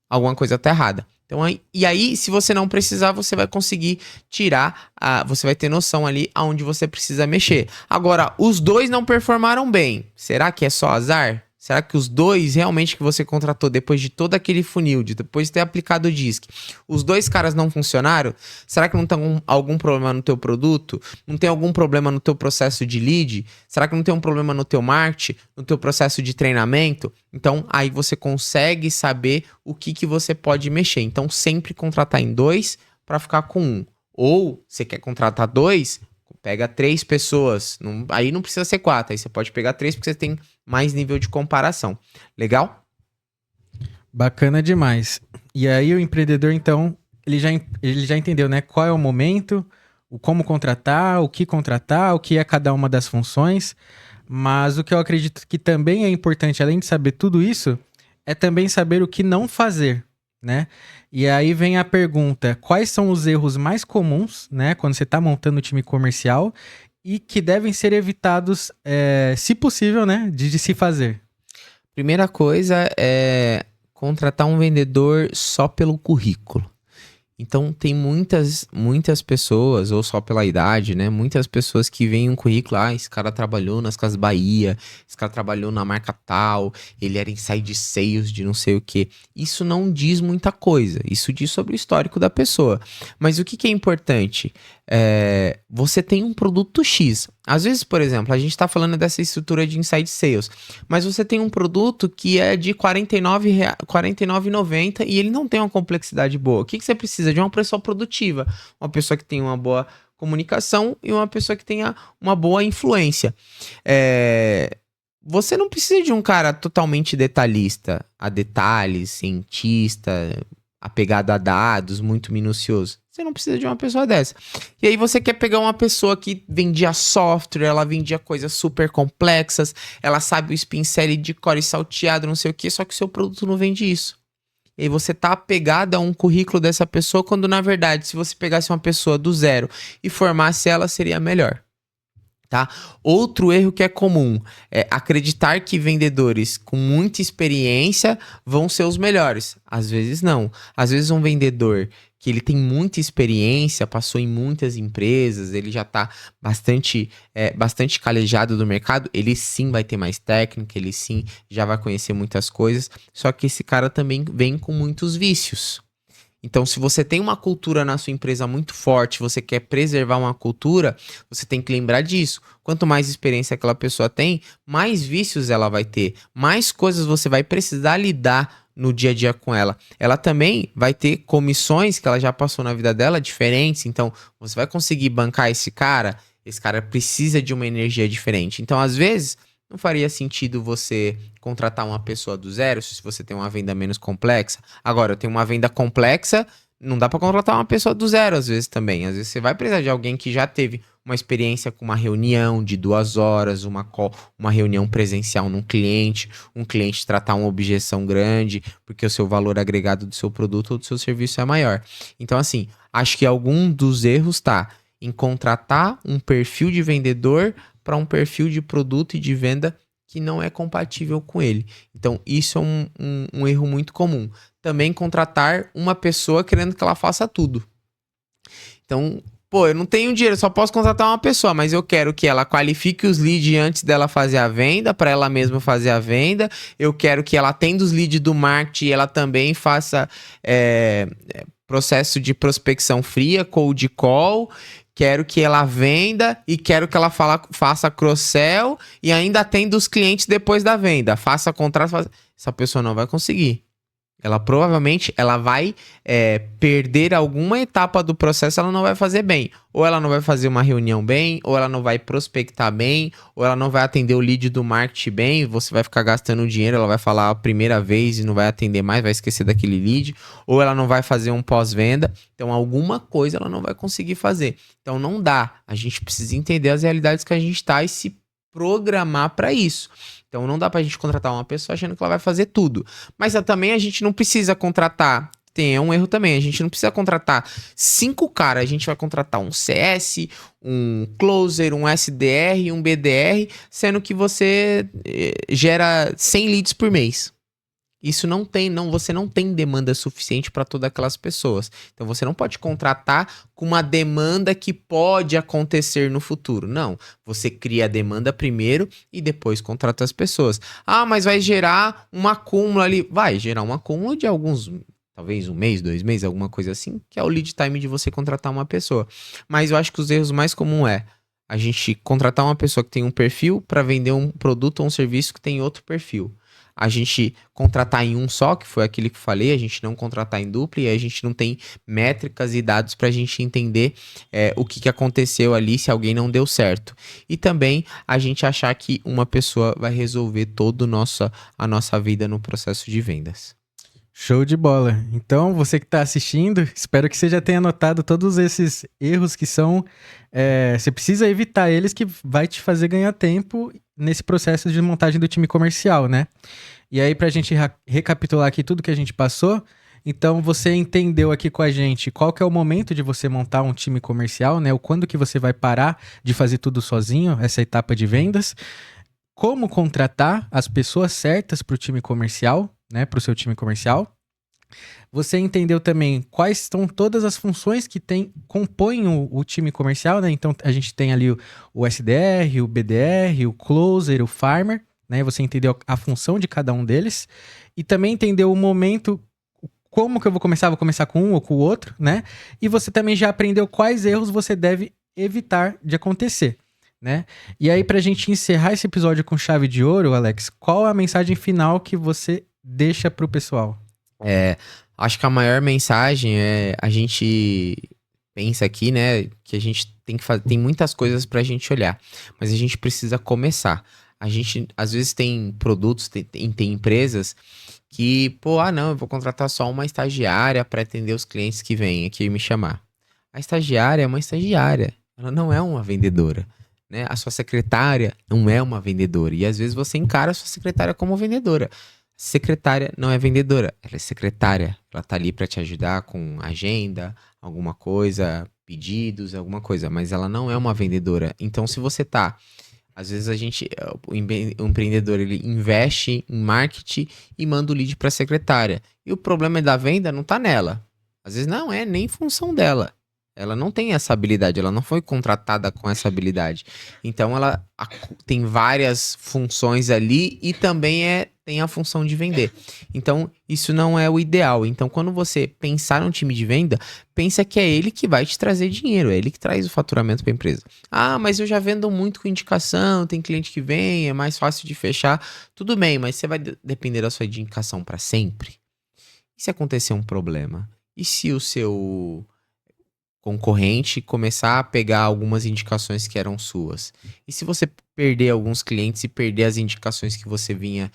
alguma coisa tá errada. Então, e aí, se você não precisar, você vai conseguir tirar, você vai ter noção ali aonde você precisa mexer. Agora, os 2 não performaram bem. Será que é só azar? Será que os 2 realmente que você contratou depois de todo aquele funil, depois de ter aplicado o DISC, os 2 caras não funcionaram? Será que não tem algum problema no teu produto? Não tem algum problema no teu processo de lead? Será que não tem um problema no teu marketing, no teu processo de treinamento? Então, aí você consegue saber o que você pode mexer. Então, sempre contratar em 2 para ficar com 1. Ou, você quer contratar 2, pega 3 pessoas. Aí não precisa ser 4, aí você pode pegar 3 porque você tem mais nível de comparação. Legal? Bacana demais. E aí o empreendedor, então, ele já entendeu, né? Qual é o momento, o como contratar, o que é cada uma das funções. Mas o que eu acredito que também é importante, além de saber tudo isso, é também saber o que não fazer, né? E aí vem a pergunta, quais são os erros mais comuns, né? Quando você está montando o time comercial e que devem ser evitados, se possível, né? De se fazer. Primeira coisa é contratar um vendedor só pelo currículo. Então, tem muitas pessoas, ou só pela idade, né? Muitas pessoas que veem um currículo, esse cara trabalhou nas Casas Bahia, esse cara trabalhou na marca tal, ele era inside sales de não sei o quê. Isso não diz muita coisa, isso diz sobre o histórico da pessoa. Mas o que é importante? Você tem um produto X. Às vezes, por exemplo, a gente está falando dessa estrutura de inside sales, mas você tem um produto que é de R$ 49,90 e ele não tem uma complexidade boa. O que você precisa? De uma pessoa produtiva, uma pessoa que tenha uma boa comunicação e uma pessoa que tenha uma boa influência. Você não precisa de um cara totalmente detalhista, a detalhes, cientista, apegado a dados, muito minucioso. Você não precisa de uma pessoa dessa. E aí você quer pegar uma pessoa que vendia software, ela vendia coisas super complexas, ela sabe o spin selling de core salteado, não sei o que, só que o seu produto não vende isso. E aí você tá apegado a um currículo dessa pessoa, quando na verdade, se você pegasse uma pessoa do zero e formasse ela, seria melhor. Tá? Outro erro que é comum é acreditar que vendedores com muita experiência vão ser os melhores. Às vezes não. Às vezes um vendedor que ele tem muita experiência, passou em muitas empresas, ele já está bastante calejado do mercado, ele sim vai ter mais técnica, ele sim já vai conhecer muitas coisas, só que esse cara também vem com muitos vícios. Então, se você tem uma cultura na sua empresa muito forte, você quer preservar uma cultura, você tem que lembrar disso. Quanto mais experiência aquela pessoa tem, mais vícios ela vai ter, mais coisas você vai precisar lidar no dia a dia com ela. Ela também vai ter comissões que ela já passou na vida dela diferentes, então você vai conseguir bancar esse cara precisa de uma energia diferente. Então, às vezes, não faria sentido você contratar uma pessoa do zero se você tem uma venda menos complexa. Agora, eu tenho uma venda complexa, não dá para contratar uma pessoa do zero às vezes também. Às vezes você vai precisar de alguém que já teve uma experiência com uma reunião de 2 horas, uma reunião presencial num cliente, um cliente tratar uma objeção grande, porque o seu valor agregado do seu produto ou do seu serviço é maior. Então, assim, acho que algum dos erros está em contratar um perfil de vendedor para um perfil de produto e de venda que não é compatível com ele. Então, isso é um erro muito comum. Também contratar uma pessoa querendo que ela faça tudo. Então, Pô, eu não tenho dinheiro, só posso contratar uma pessoa, mas eu quero que ela qualifique os leads antes dela fazer a venda, para ela mesma fazer a venda. Eu quero que ela atenda os leads do marketing e ela também faça processo de prospecção fria, cold call. Quero que ela venda e quero que ela faça cross-sell e ainda atenda os clientes depois da venda. Faça contrato. Essa pessoa não vai conseguir. Ela provavelmente vai perder alguma etapa do processo, ela não vai fazer bem. Ou ela não vai fazer uma reunião bem, ou ela não vai prospectar bem, ou ela não vai atender o lead do marketing bem, você vai ficar gastando dinheiro, ela vai falar a primeira vez e não vai atender mais, vai esquecer daquele lead, ou ela não vai fazer um pós-venda. Então alguma coisa ela não vai conseguir fazer. Então não dá. A gente precisa entender as realidades que a gente está e se programar para isso. Então não dá pra gente contratar uma pessoa achando que ela vai fazer tudo. Mas também a gente não precisa contratar. Tem um erro também. A gente não precisa contratar 5 caras. A gente vai contratar um CS, um closer, um SDR, um BDR, sendo que você gera 100 leads por mês. Isso você não tem demanda suficiente para todas aquelas pessoas. Então você não pode contratar com uma demanda que pode acontecer no futuro. Não, você cria a demanda primeiro e depois contrata as pessoas. Ah, mas vai gerar um acúmulo ali. Vai gerar um acúmulo de alguns, talvez 1 mês, 2 meses, alguma coisa assim, que é o lead time de você contratar uma pessoa. Mas eu acho que os erros mais comuns a gente contratar uma pessoa que tem um perfil para vender um produto ou um serviço que tem outro perfil. A gente contratar em um só, que foi aquele que eu falei, a gente não contratar em dupla e a gente não tem métricas e dados para a gente entender o que aconteceu ali, se alguém não deu certo. E também a gente achar que uma pessoa vai resolver toda a nossa vida no processo de vendas. Show de bola. Então, você que está assistindo, espero que você já tenha notado todos esses erros que são... você precisa evitar eles, que vai te fazer ganhar tempo nesse processo de montagem do time comercial, né? E aí, pra gente recapitular aqui tudo que a gente passou, então você entendeu aqui com a gente qual que é o momento de você montar um time comercial, né? O quando que você vai parar de fazer tudo sozinho, essa etapa de vendas. Como contratar as pessoas certas para o time comercial, né? Para o seu time comercial. Você entendeu também quais são todas as funções que compõem o time comercial, né? Então, a gente tem ali o SDR, o BDR, o Closer, o Farmer, né? Você entendeu a função de cada um deles. E também entendeu o momento, como que eu vou começar? Vou começar com um ou com o outro, né? E você também já aprendeu quais erros você deve evitar de acontecer, né? E aí, pra gente encerrar esse episódio com chave de ouro, Alex, qual a mensagem final que você deixa pro pessoal? Acho que a maior mensagem a gente pensa aqui, né, que a gente tem muitas coisas pra gente olhar, mas a gente precisa começar. A gente, às vezes, tem produtos, tem empresas que, não, eu vou contratar só uma estagiária para atender os clientes que vêm aqui me chamar. A estagiária é uma estagiária, ela não é uma vendedora, né? A sua secretária não é uma vendedora, e às vezes você encara a sua secretária como vendedora. Secretária não é vendedora, ela é secretária. Ela tá ali para te ajudar com agenda, alguma coisa, pedidos, alguma coisa, mas ela não é uma vendedora. Então, se você às vezes o empreendedor, ele investe em marketing e manda o lead para a secretária. E o problema da venda não tá nela. Às vezes não é nem função dela. Ela não tem essa habilidade, ela não foi contratada com essa habilidade. Então, ela tem várias funções ali e também tem a função de vender. Então, isso não é o ideal. Então, quando você pensar num time de venda, pensa que é ele que vai te trazer dinheiro, é ele que traz o faturamento para a empresa. Ah, mas eu já vendo muito com indicação, tem cliente que vem, é mais fácil de fechar. Tudo bem, mas você vai depender da sua indicação para sempre? E se acontecer um problema? E se o seu concorrente começar a pegar algumas indicações que eram suas? E se você perder alguns clientes e perder as indicações que você vinha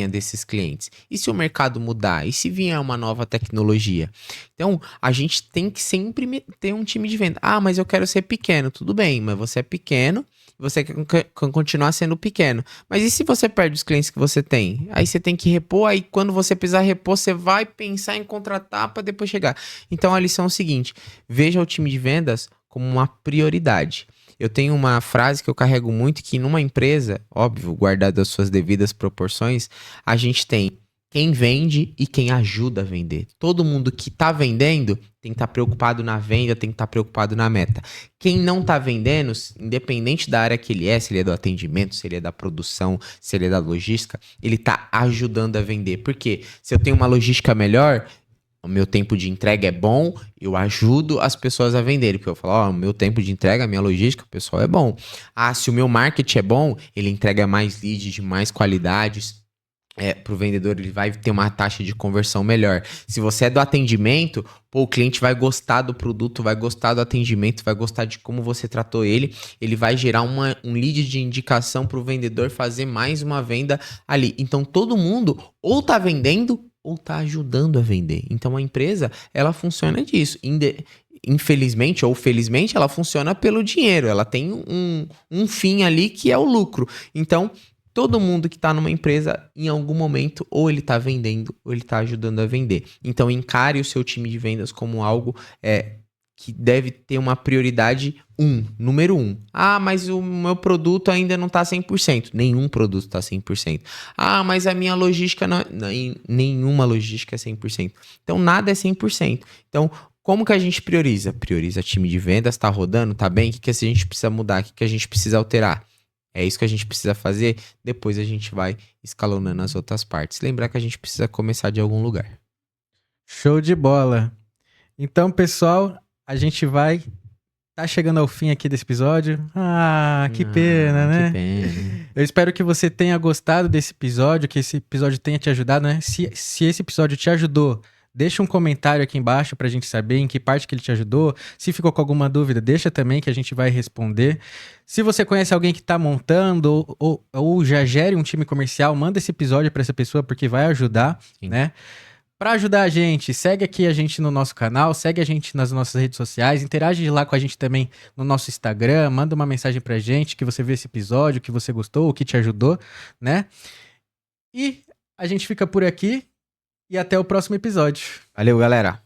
desses clientes? E se o mercado mudar? E se vier uma nova tecnologia? Então, a gente tem que sempre ter um time de venda. Ah, mas eu quero ser pequeno. Tudo bem, mas você é pequeno, você quer continuar sendo pequeno. Mas e se você perde os clientes que você tem? Aí você tem que repor, aí quando você precisar repor, você vai pensar em contratar para depois chegar. Então, a lição é o seguinte: veja o time de vendas como uma prioridade. Eu tenho uma frase que eu carrego muito, que numa empresa, óbvio, guardado as suas devidas proporções, a gente tem quem vende e quem ajuda a vender. Todo mundo que tá vendendo tem que estar preocupado na venda, tem que estar preocupado na meta. Quem não tá vendendo, independente da área que ele é, se ele é do atendimento, se ele é da produção, se ele é da logística, ele tá ajudando a vender. Porque se eu tenho uma logística melhor, o meu tempo de entrega é bom, eu ajudo as pessoas a venderem. Porque eu falo, o meu tempo de entrega, a minha logística, o pessoal é bom. Se o meu marketing é bom, ele entrega mais leads de mais qualidades. Pro vendedor, ele vai ter uma taxa de conversão melhor. Se você é do atendimento, o cliente vai gostar do produto, vai gostar do atendimento, vai gostar de como você tratou ele. Ele vai gerar um lead de indicação pro vendedor fazer mais uma venda ali. Então, todo mundo ou tá vendendo ou tá ajudando a vender. Então, a empresa, ela funciona disso. Infelizmente ou felizmente, ela funciona pelo dinheiro. Ela tem um fim ali que é o lucro. Então, todo mundo que está numa empresa, em algum momento, ou ele está vendendo, ou ele está ajudando a vender. Então, encare o seu time de vendas como algo que deve ter uma prioridade número 1. Mas o meu produto ainda não está 100%. Nenhum produto está 100%. Mas a minha logística não... Nenhuma logística é 100%. Então, nada é 100%. Então, como que a gente prioriza? Prioriza time de vendas, está rodando, está bem? O que a gente precisa mudar? O que a gente precisa alterar? É isso que a gente precisa fazer, depois a gente vai escalonando as outras partes. Lembrar que a gente precisa começar de algum lugar. Show de bola. Então, pessoal, a gente tá chegando ao fim aqui desse episódio. Que pena, né? Que pena. Eu espero que você tenha gostado desse episódio, que esse episódio tenha te ajudado, né? Se esse episódio te ajudou, deixa um comentário aqui embaixo pra gente saber em que parte que ele te ajudou. Se ficou com alguma dúvida, deixa também que a gente vai responder. Se você conhece alguém que tá montando ou já gere um time comercial, manda esse episódio pra essa pessoa porque vai ajudar, Sim. né? Pra ajudar a gente, segue aqui a gente no nosso canal, segue a gente nas nossas redes sociais, interage lá com a gente também no nosso Instagram, manda uma mensagem pra gente que você viu esse episódio, que você gostou, o que te ajudou, né? E a gente fica por aqui. E até o próximo episódio. Valeu, galera.